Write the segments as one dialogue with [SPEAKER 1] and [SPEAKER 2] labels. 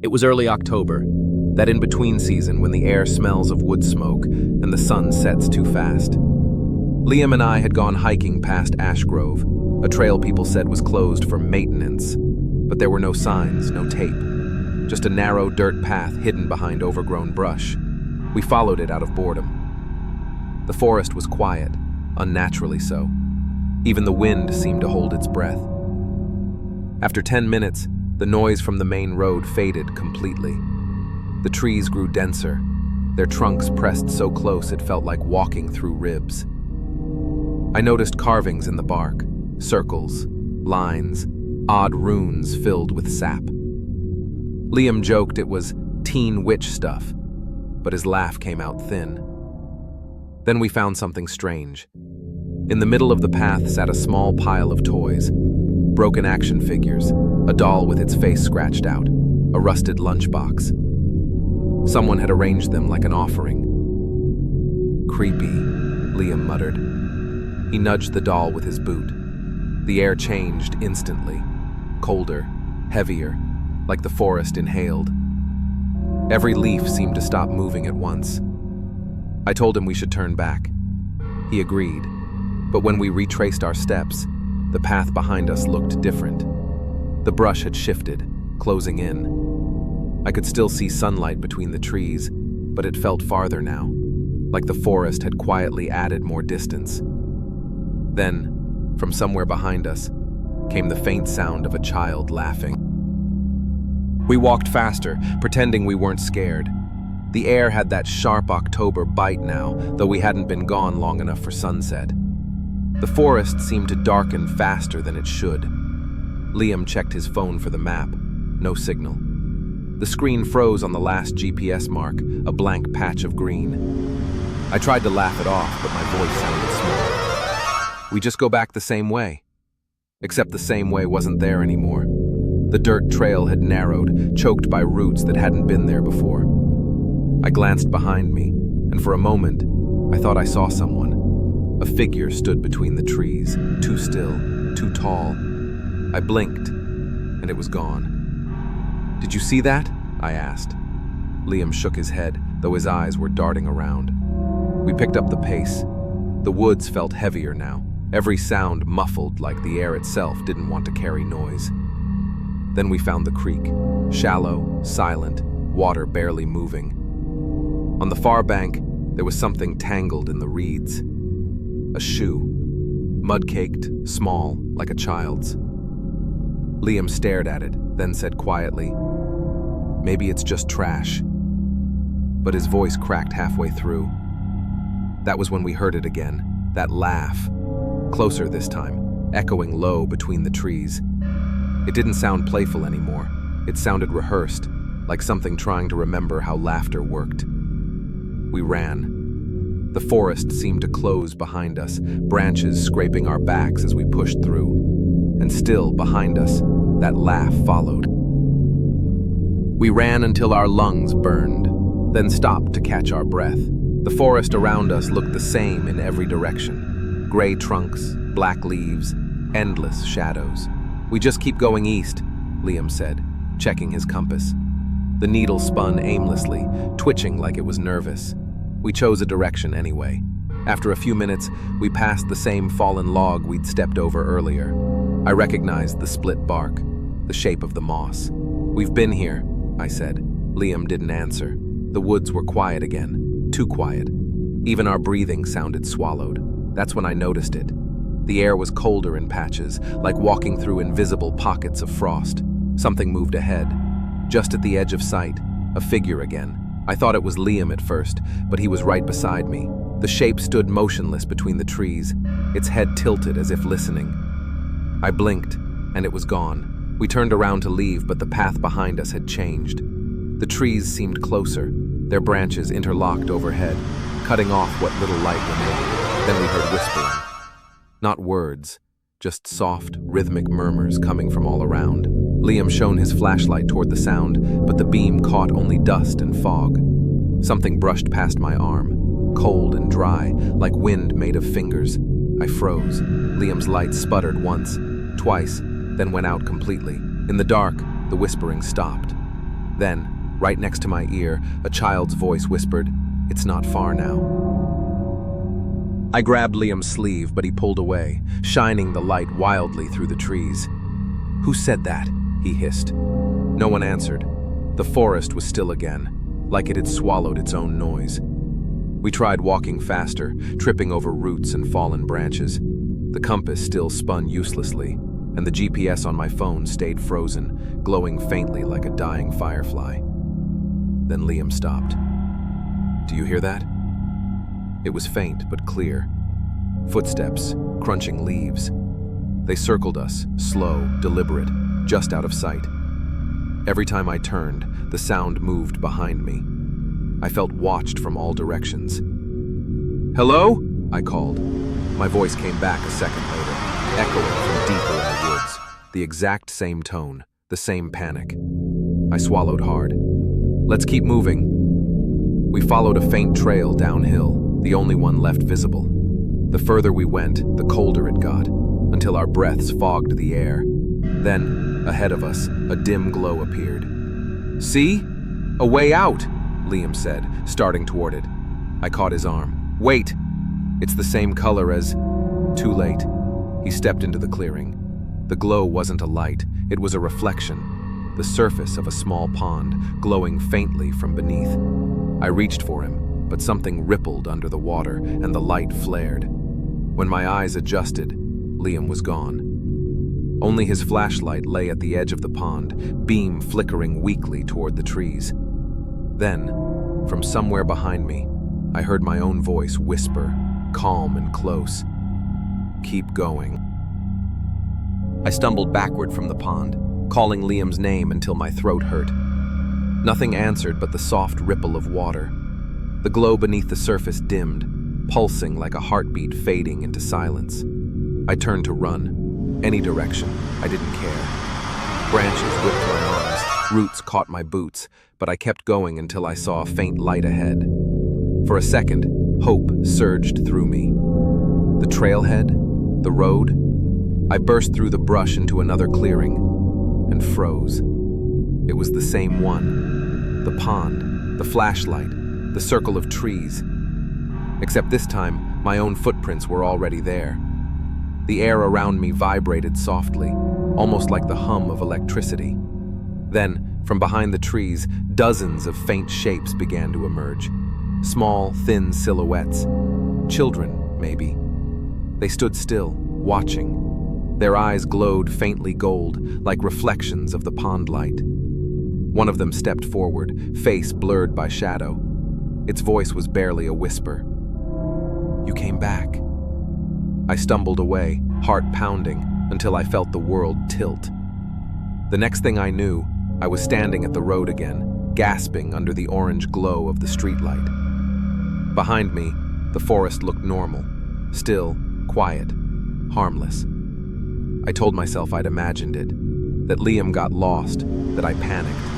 [SPEAKER 1] It was early October, that in-between season when the air smells of wood smoke and the sun sets too fast. Liam and I had gone hiking past Ash Grove, a trail people said was closed for maintenance, but there were no signs, no tape, just a narrow dirt path hidden behind overgrown brush. We followed it out of boredom. The forest was quiet, unnaturally so. Even the wind seemed to hold its breath. After 10 minutes, the noise from the main road faded completely. The trees grew denser, their trunks pressed so close it felt like walking through ribs. I noticed carvings in the bark, circles, lines, odd runes filled with sap. Liam joked it was teen witch stuff, but his laugh came out thin. Then we found something strange. In the middle of the path sat a small pile of toys, broken action figures, a doll with its face scratched out, a rusted lunchbox. Someone had arranged them like an offering. Creepy, Liam muttered. He nudged the doll with his boot. The air changed instantly, colder, heavier, like the forest inhaled. Every leaf seemed to stop moving at once. I told him we should turn back. He agreed, but when we retraced our steps, the path behind us looked different. The brush had shifted, closing in. I could still see sunlight between the trees, but it felt farther now, like the forest had quietly added more distance. Then, from somewhere behind us, came the faint sound of a child laughing. We walked faster, pretending we weren't scared. The air had that sharp October bite now, though we hadn't been gone long enough for sunset. The forest seemed to darken faster than it should. Liam checked his phone for the map. No signal. The screen froze on the last GPS mark, a blank patch of green. I tried to laugh it off, but my voice sounded small. We just go back the same way. Except the same way wasn't there anymore. The dirt trail had narrowed, choked by roots that hadn't been there before. I glanced behind me, and for a moment, I thought I saw someone. A figure stood between the trees, too still, too tall. I blinked, and it was gone. Did you see that? I asked. Liam shook his head, though his eyes were darting around. We picked up the pace. The woods felt heavier now, every sound muffled like the air itself didn't want to carry noise. Then we found the creek, shallow, silent, water barely moving. On the far bank, there was something tangled in the reeds. A shoe, mud-caked, small, like a child's. Liam stared at it, then said quietly, "Maybe it's just trash." But his voice cracked halfway through. That was when we heard it again, that laugh. Closer this time, echoing low between the trees. It didn't sound playful anymore. It sounded rehearsed, like something trying to remember how laughter worked. We ran. The forest seemed to close behind us, branches scraping our backs as we pushed through. And still, behind us, that laugh followed. We ran until our lungs burned, then stopped to catch our breath. The forest around us looked the same in every direction. Gray trunks, black leaves, endless shadows. "We just keep going east," Liam said, checking his compass. The needle spun aimlessly, twitching like it was nervous. We chose a direction anyway. After a few minutes, we passed the same fallen log we'd stepped over earlier. I recognized the split bark, the shape of the moss. "We've been here," I said. Liam didn't answer. The woods were quiet again, too quiet. Even our breathing sounded swallowed. That's when I noticed it. The air was colder in patches, like walking through invisible pockets of frost. Something moved ahead. Just at the edge of sight, a figure again. I thought it was Liam at first, but he was right beside me. The shape stood motionless between the trees, its head tilted as if listening. I blinked, and it was gone. We turned around to leave, but the path behind us had changed. The trees seemed closer, their branches interlocked overhead, cutting off what little light remained. Then we heard whispering. Not words, just soft, rhythmic murmurs coming from all around. Liam shone his flashlight toward the sound, but the beam caught only dust and fog. Something brushed past my arm, cold and dry, like wind made of fingers. I froze. Liam's light sputtered once, twice, then went out completely. In the dark, the whispering stopped. Then, right next to my ear, a child's voice whispered, "It's not far now." I grabbed Liam's sleeve, but he pulled away, shining the light wildly through the trees. "Who said that?" he hissed. No one answered. The forest was still again, like it had swallowed its own noise. We tried walking faster, tripping over roots and fallen branches. The compass still spun uselessly, and the GPS on my phone stayed frozen, glowing faintly like a dying firefly. Then Liam stopped. "Do you hear that?" It was faint but clear. Footsteps, crunching leaves. They circled us, slow, deliberate, just out of sight. Every time I turned, the sound moved behind me. I felt watched from all directions. "Hello?" I called. My voice came back a second later, echoing from deeper in the woods. The exact same tone, the same panic. I swallowed hard. "Let's keep moving." We followed a faint trail downhill, the only one left visible. The further we went, the colder it got, until our breaths fogged the air. Then, ahead of us, a dim glow appeared. "See? A way out!" Liam said, starting toward it. I caught his arm. "Wait! It's the same color as—" Too late. He stepped into the clearing. The glow wasn't a light, it was a reflection. The surface of a small pond, glowing faintly from beneath. I reached for him, but something rippled under the water, and the light flared. When my eyes adjusted, Liam was gone. Only his flashlight lay at the edge of the pond, beam flickering weakly toward the trees. Then, from somewhere behind me, I heard my own voice whisper, calm and close, "Keep going." I stumbled backward from the pond, calling Liam's name until my throat hurt. Nothing answered but the soft ripple of water. The glow beneath the surface dimmed, pulsing like a heartbeat fading into silence. I turned to run. Any direction, I didn't care. Branches whipped my arms, roots caught my boots, but I kept going until I saw a faint light ahead. For a second, hope surged through me. The trailhead, the road. I burst through the brush into another clearing and froze. It was the same one. The pond, the flashlight, the circle of trees. Except this time, my own footprints were already there. The air around me vibrated softly, almost like the hum of electricity. Then, from behind the trees, dozens of faint shapes began to emerge. Small, thin silhouettes. Children, maybe. They stood still, watching. Their eyes glowed faintly gold, like reflections of the pond light. One of them stepped forward, face blurred by shadow. Its voice was barely a whisper. "You came back." I stumbled away, heart pounding, until I felt the world tilt. The next thing I knew, I was standing at the road again, gasping under the orange glow of the streetlight. Behind me, the forest looked normal, still, quiet, harmless. I told myself I'd imagined it, that Liam got lost, that I panicked.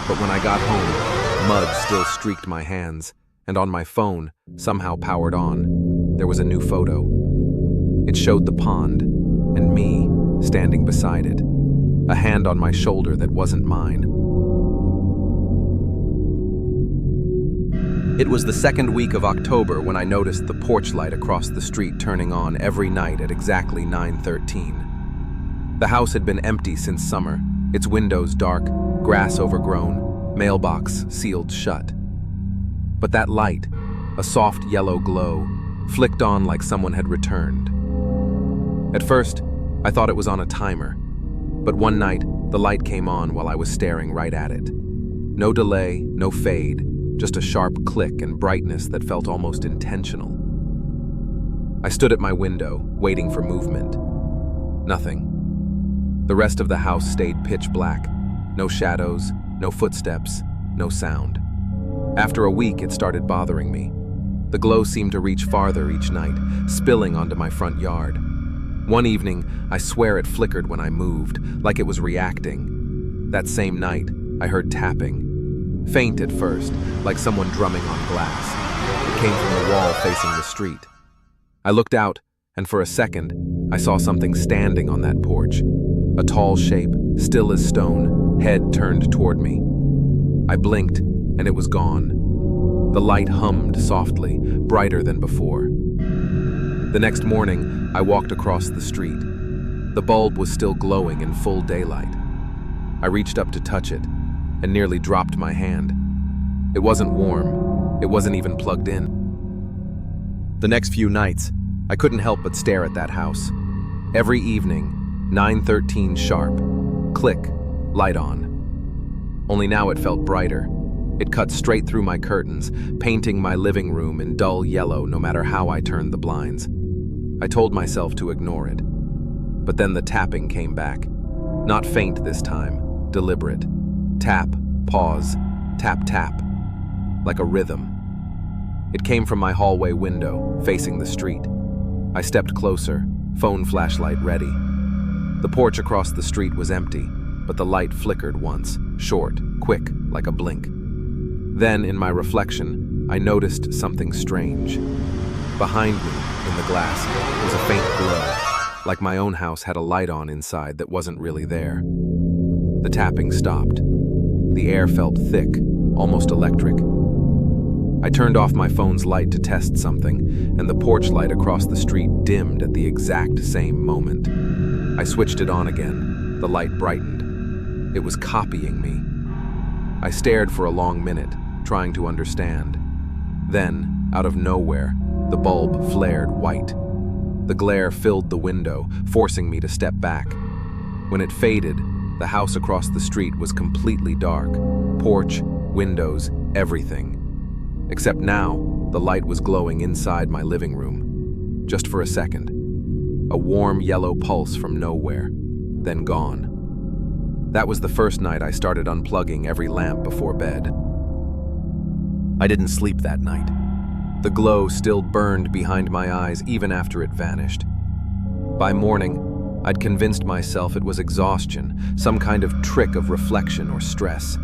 [SPEAKER 1] But when I got home, mud still streaked my hands, and on my phone, somehow powered on, there was a new photo. It showed the pond, and me standing beside it, a hand on my shoulder that wasn't mine. It was the second week of October when I noticed the porch light across the street turning on every night at exactly 9:13. The house had been empty since summer, its windows dark, grass overgrown, mailbox sealed shut. But that light, a soft yellow glow, flicked on like someone had returned. At first, I thought it was on a timer, but one night, the light came on while I was staring right at it. No delay, no fade, just a sharp click and brightness that felt almost intentional. I stood at my window, waiting for movement. Nothing. The rest of the house stayed pitch black. No shadows, no footsteps, no sound. After a week, it started bothering me. The glow seemed to reach farther each night, spilling onto my front yard. One evening, I swear it flickered when I moved, like it was reacting. That same night, I heard tapping. Faint at first, like someone drumming on glass. It came from the wall facing the street. I looked out, and for a second, I saw something standing on that porch. A tall shape, still as stone, head turned toward me. I blinked, and it was gone. The light hummed softly, brighter than before. The next morning, I walked across the street. The bulb was still glowing in full daylight. I reached up to touch it, and nearly dropped my hand. It wasn't warm. It wasn't even plugged in. The next few nights, I couldn't help but stare at that house. Every evening, 9:13 sharp. Click, light on. Only now it felt brighter. It cut straight through my curtains, painting my living room in dull yellow no matter how I turned the blinds. I told myself to ignore it. But then the tapping came back. Not faint this time, deliberate. Tap, pause, tap, tap. Like a rhythm. It came from my hallway window, facing the street. I stepped closer, phone flashlight ready. The porch across the street was empty, but the light flickered once, short, quick, like a blink. Then, in my reflection, I noticed something strange. Behind me, in the glass, was a faint glow, like my own house had a light on inside that wasn't really there. The tapping stopped. The air felt thick, almost electric. I turned off my phone's light to test something, and the porch light across the street dimmed at the exact same moment. I switched it on again. The light brightened. It was copying me. I stared for a long minute, trying to understand. Then, out of nowhere, the bulb flared white. The glare filled the window, forcing me to step back. When it faded, the house across the street was completely dark. Porch, windows, everything. Except now, the light was glowing inside my living room. Just for a second. A warm yellow pulse from nowhere, then gone. That was the first night I started unplugging every lamp before bed. I didn't sleep that night. The glow still burned behind my eyes even after it vanished. By morning, I'd convinced myself it was exhaustion, some kind of trick of reflection or stress.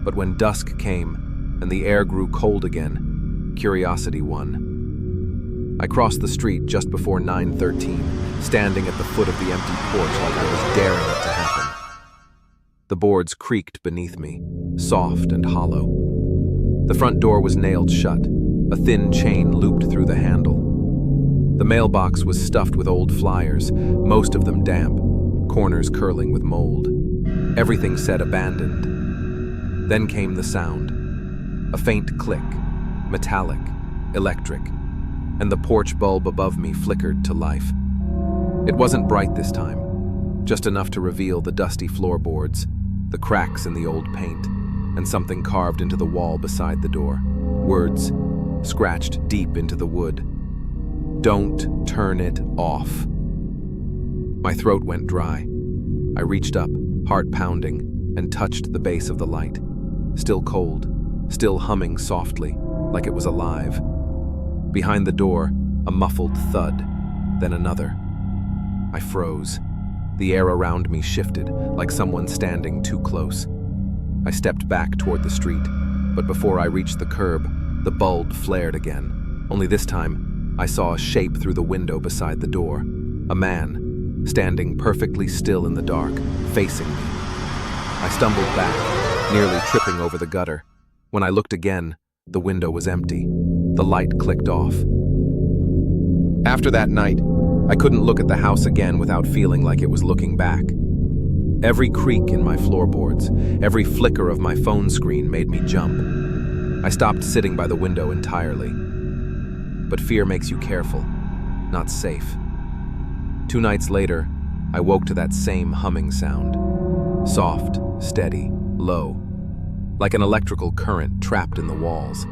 [SPEAKER 1] But when dusk came, and the air grew cold again, curiosity won. I crossed the street just before 9:13, standing at the foot of the empty porch like I was daring it to happen. The boards creaked beneath me, soft and hollow. The front door was nailed shut, a thin chain looped through the handle. The mailbox was stuffed with old flyers, most of them damp, corners curling with mold. Everything said abandoned. Then came the sound. A faint click, metallic, electric, and the porch bulb above me flickered to life. It wasn't bright this time, just enough to reveal the dusty floorboards, the cracks in the old paint, and something carved into the wall beside the door. Words, scratched deep into the wood. Don't turn it off. My throat went dry. I reached up, heart pounding, and touched the base of the light. Still cold. Still humming softly, like it was alive. Behind the door, a muffled thud, then another. I froze. The air around me shifted, like someone standing too close. I stepped back toward the street, but before I reached the curb, the bulb flared again. Only this time, I saw a shape through the window beside the door. A man, standing perfectly still in the dark, facing me. I stumbled back, nearly tripping over the gutter. When I looked again, the window was empty. The light clicked off. After that night, I couldn't look at the house again without feeling like it was looking back. Every creak in my floorboards, every flicker of my phone screen made me jump. I stopped sitting by the window entirely. But fear makes you careful, not safe. 2 nights later, I woke to that same humming sound. Soft, steady, low. Like an electrical current trapped in the walls.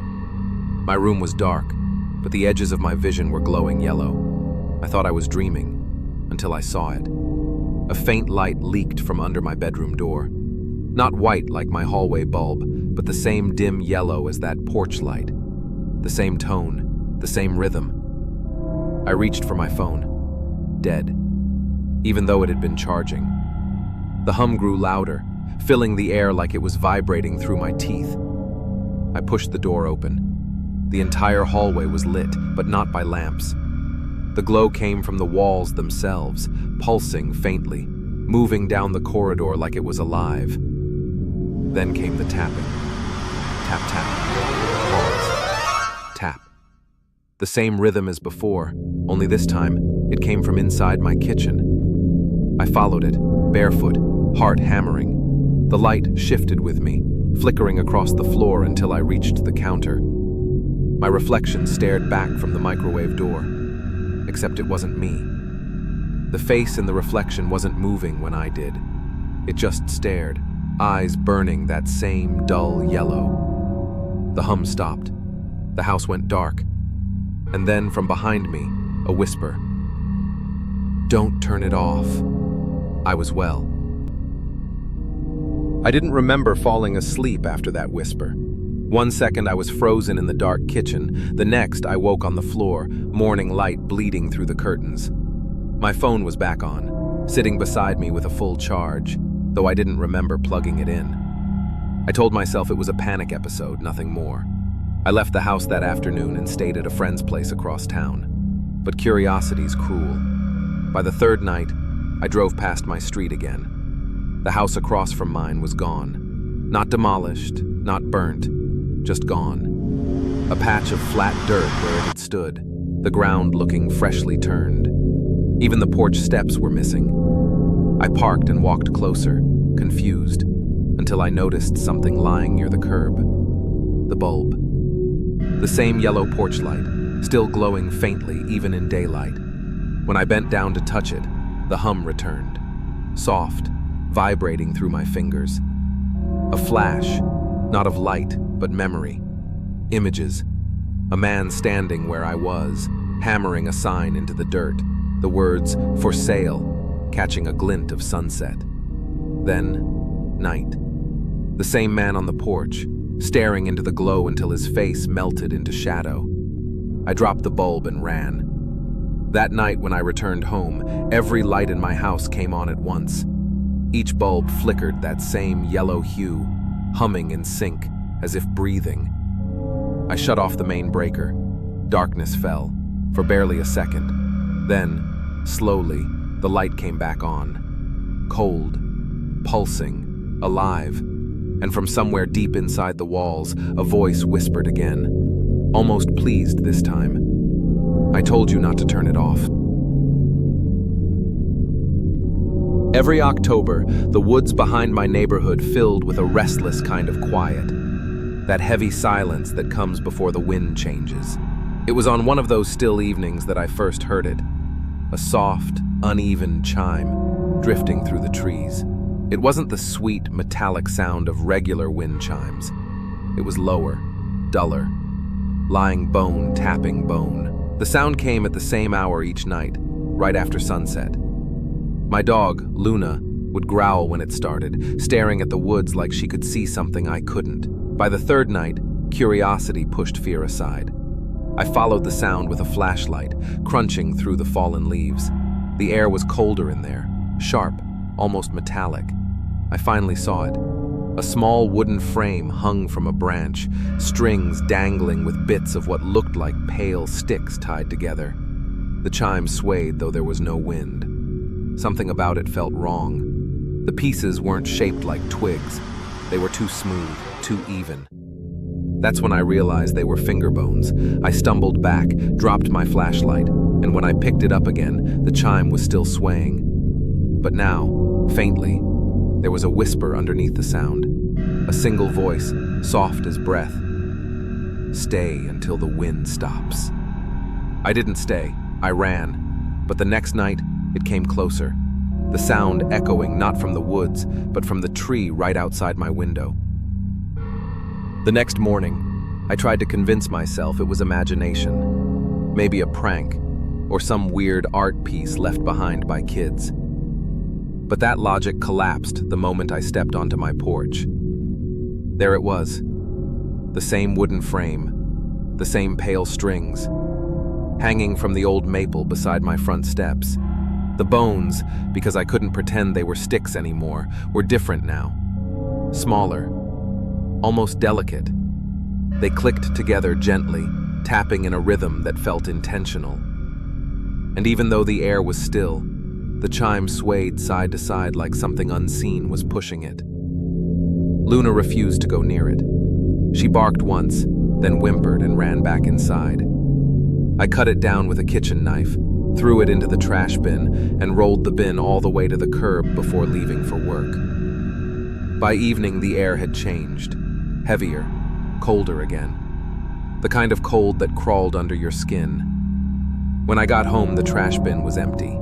[SPEAKER 1] My room was dark, but the edges of my vision were glowing yellow. I thought I was dreaming, until I saw it. A faint light leaked from under my bedroom door. Not white like my hallway bulb, but the same dim yellow as that porch light. The same tone, the same rhythm. I reached for my phone. Dead. Even though it had been charging. The hum grew louder, filling the air like it was vibrating through my teeth. I pushed the door open. The entire hallway was lit, but not by lamps. The glow came from the walls themselves, pulsing faintly, moving down the corridor like it was alive. Then came the tapping. Tap, tap. Pause. Tap. The same rhythm as before, only this time it came from inside my kitchen. I followed it, barefoot, heart hammering. The light shifted with me, flickering across the floor until I reached the counter. My reflection stared back from the microwave door, except it wasn't me. The face in the reflection wasn't moving when I did. It just stared, eyes burning that same dull yellow. The hum stopped. The house went dark. And then from behind me, a whisper. "Don't turn it off." I was well. I didn't remember falling asleep after that whisper. One second I was frozen in the dark kitchen, the next I woke on the floor, morning light bleeding through the curtains. My phone was back on, sitting beside me with a full charge, though I didn't remember plugging it in. I told myself it was a panic episode, nothing more. I left the house that afternoon and stayed at a friend's place across town. But curiosity's cruel. By the third night, I drove past my street again. The house across from mine was gone. Not demolished, not burnt, just gone. A patch of flat dirt where it had stood, the ground looking freshly turned. Even the porch steps were missing. I parked and walked closer, confused, until I noticed something lying near the curb. The bulb. The same yellow porch light, still glowing faintly even in daylight. When I bent down to touch it, the hum returned, soft, vibrating through my fingers. A flash, not of light, but memory. Images. A man standing where I was, hammering a sign into the dirt, the words, "For sale," catching a glint of sunset. Then, night. The same man on the porch, staring into the glow until his face melted into shadow. I dropped the bulb and ran. That night when I returned home, every light in my house came on at once. Each bulb flickered that same yellow hue, humming in sync, as if breathing. I shut off the main breaker. Darkness fell, for barely a second. Then, slowly, the light came back on. Cold, pulsing, alive. And from somewhere deep inside the walls, a voice whispered again, almost pleased this time. "I told you not to turn it off." Every October, the woods behind my neighborhood filled with a restless kind of quiet, that heavy silence that comes before the wind changes. It was on one of those still evenings that I first heard it, a soft, uneven chime drifting through the trees. It wasn't the sweet, metallic sound of regular wind chimes. It was lower, duller, lying bone tapping bone. The sound came at the same hour each night, right after sunset. My dog, Luna, would growl when it started, staring at the woods like she could see something I couldn't. By the third night, curiosity pushed fear aside. I followed the sound with a flashlight, crunching through the fallen leaves. The air was colder in there, sharp, almost metallic. I finally saw it. A small wooden frame hung from a branch, strings dangling with bits of what looked like pale sticks tied together. The chime swayed, though there was no wind. Something about it felt wrong. The pieces weren't shaped like twigs. They were too smooth, too even. That's when I realized they were finger bones. I stumbled back, dropped my flashlight, and when I picked it up again, the chime was still swaying. But now, faintly, there was a whisper underneath the sound. A single voice, soft as breath. "Stay until the wind stops." I didn't stay. I ran. But the next night, it came closer. The sound echoing not from the woods, but from the tree right outside my window. The next morning, I tried to convince myself it was imagination. Maybe a prank, or some weird art piece left behind by kids. But that logic collapsed the moment I stepped onto my porch. There it was. The same wooden frame, the same pale strings, hanging from the old maple beside my front steps. The bones, because I couldn't pretend they were sticks anymore, were different now. Smaller, almost delicate. They clicked together gently, tapping in a rhythm that felt intentional. And even though the air was still, the chime swayed side to side like something unseen was pushing it. Luna refused to go near it. She barked once, then whimpered and ran back inside. I cut it down with a kitchen knife, threw it into the trash bin, and rolled the bin all the way to the curb before leaving for work. By evening, the air had changed. Heavier, colder again. The kind of cold that crawled under your skin. When I got home, the trash bin was empty.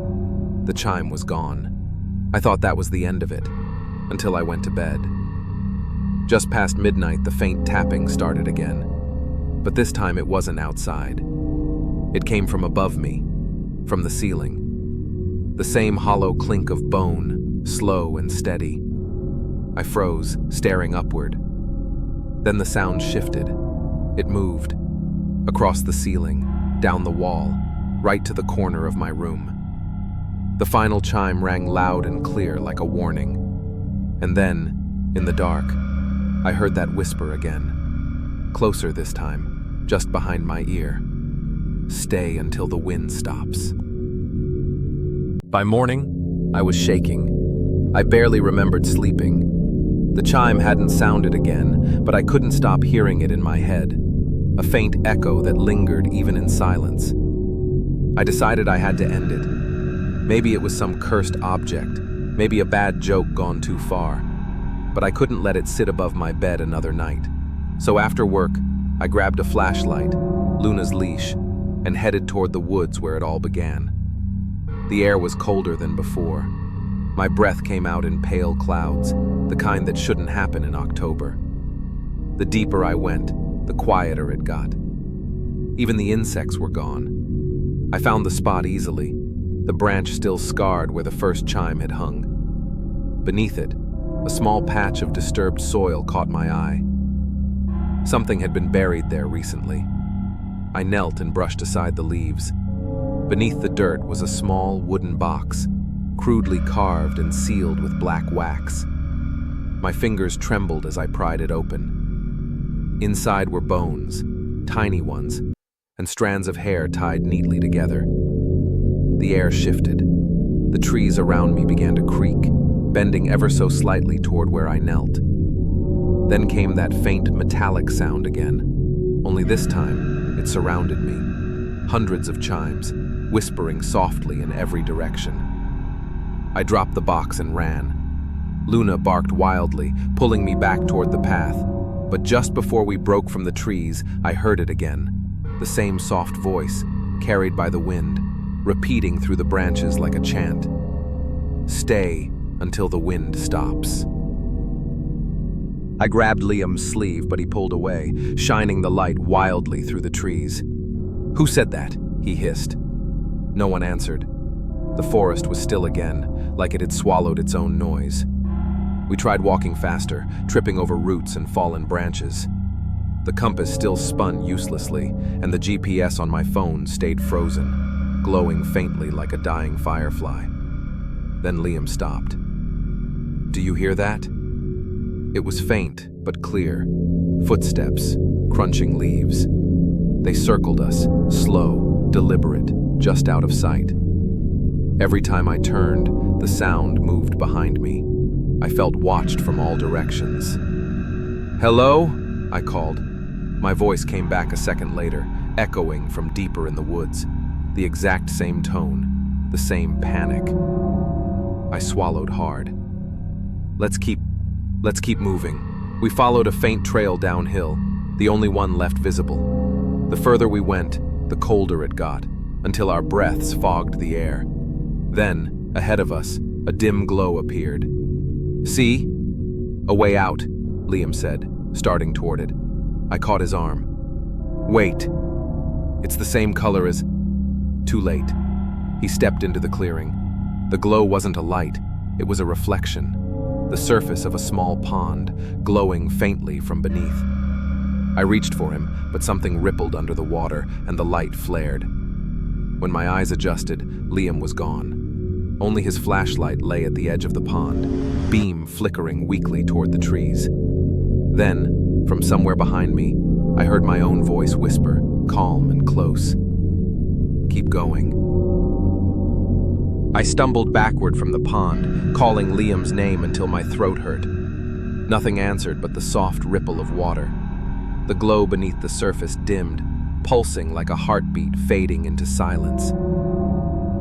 [SPEAKER 1] The chime was gone. I thought that was the end of it, until I went to bed. Just past midnight, the faint tapping started again. But this time it wasn't outside. It came from above me, from the ceiling. The same hollow clink of bone, slow and steady. I froze, staring upward. Then the sound shifted. It moved. Across the ceiling, down the wall, right to the corner of my room. The final chime rang loud and clear like a warning. And then, in the dark, I heard that whisper again. Closer this time, just behind my ear. Stay until the wind stops. By morning, I was shaking. I barely remembered sleeping. The chime hadn't sounded again, but I couldn't stop hearing it in my head. A faint echo that lingered even in silence. I decided I had to end it. Maybe it was some cursed object, maybe a bad joke gone too far. But I couldn't let it sit above my bed another night. So after work, I grabbed a flashlight, Luna's leash, and headed toward the woods where it all began. The air was colder than before. My breath came out in pale clouds, the kind that shouldn't happen in October. The deeper I went, the quieter it got. Even the insects were gone. I found the spot easily, the branch still scarred where the first chime had hung. Beneath it, a small patch of disturbed soil caught my eye. Something had been buried there recently. I knelt and brushed aside the leaves. Beneath the dirt was a small wooden box, crudely carved and sealed with black wax. My fingers trembled as I pried it open. Inside were bones, tiny ones, and strands of hair tied neatly together. The air shifted. The trees around me began to creak, bending ever so slightly toward where I knelt. Then came that faint metallic sound again, only this time it surrounded me. Hundreds of chimes, whispering softly in every direction. I dropped the box and ran. Luna barked wildly, pulling me back toward the path. But just before we broke from the trees, I heard it again. The same soft voice, carried by the wind, repeating through the branches like a chant. Stay until the wind stops. I grabbed Liam's sleeve, but he pulled away, shining the light wildly through the trees. Who said that? He hissed. No one answered. The forest was still again, like it had swallowed its own noise. We tried walking faster, tripping over roots and fallen branches. The compass still spun uselessly, and the GPS on my phone stayed frozen, glowing faintly like a dying firefly. Then Liam stopped. Do you hear that? It was faint, but clear. Footsteps, crunching leaves. They circled us, slow, deliberate, just out of sight. Every time I turned, the sound moved behind me. I felt watched from all directions. Hello? I called. My voice came back a second later, echoing from deeper in the woods. The exact same tone, the same panic. I swallowed hard. Let's keep moving. We followed a faint trail downhill, the only one left visible. The further we went, the colder it got, until our breaths fogged the air. Then, ahead of us, a dim glow appeared. See? A way out, Liam said, starting toward it. I caught his arm. Wait. It's the same color as... Too late. He stepped into the clearing. The glow wasn't a light, it was a reflection. The surface of a small pond, glowing faintly from beneath. I reached for him, but something rippled under the water, and the light flared. When my eyes adjusted, Liam was gone. Only his flashlight lay at the edge of the pond, beam flickering weakly toward the trees. Then, from somewhere behind me, I heard my own voice whisper, calm and close. Keep going. I stumbled backward from the pond, calling Liam's name until my throat hurt. Nothing answered but the soft ripple of water. The glow beneath the surface dimmed, pulsing like a heartbeat fading into silence.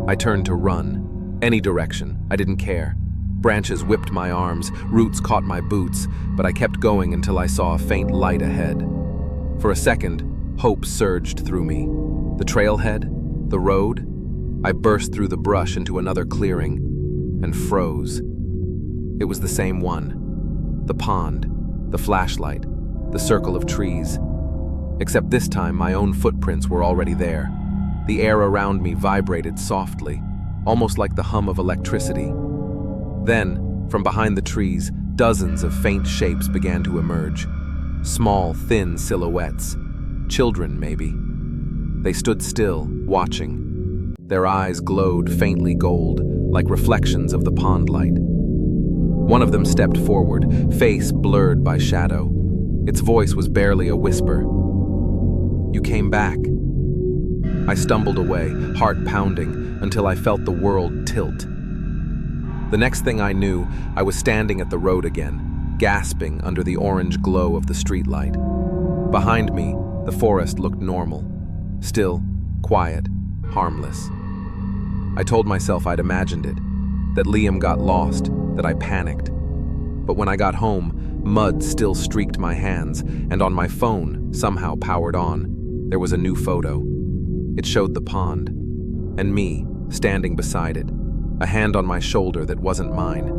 [SPEAKER 1] I turned to run. Any direction, I didn't care. Branches whipped my arms, roots caught my boots, but I kept going until I saw a faint light ahead. For a second, hope surged through me. The trailhead, the road. I burst through the brush into another clearing and froze. It was the same one. The pond, the flashlight, the circle of trees. Except this time, my own footprints were already there. The air around me vibrated softly, almost like the hum of electricity. Then, from behind the trees, dozens of faint shapes began to emerge. Small, thin silhouettes. Children, maybe. They stood still, watching. Their eyes glowed faintly gold, like reflections of the pond light. One of them stepped forward, face blurred by shadow. Its voice was barely a whisper. "You came back." I stumbled away, heart pounding, until I felt the world tilt. The next thing I knew, I was standing at the road again, gasping under the orange glow of the streetlight. Behind me, the forest looked normal. Still, quiet, harmless. I told myself I'd imagined it, that Liam got lost, that I panicked. But when I got home, mud still streaked my hands, and on my phone, somehow powered on, there was a new photo. It showed the pond, and me, standing beside it, a hand on my shoulder that wasn't mine.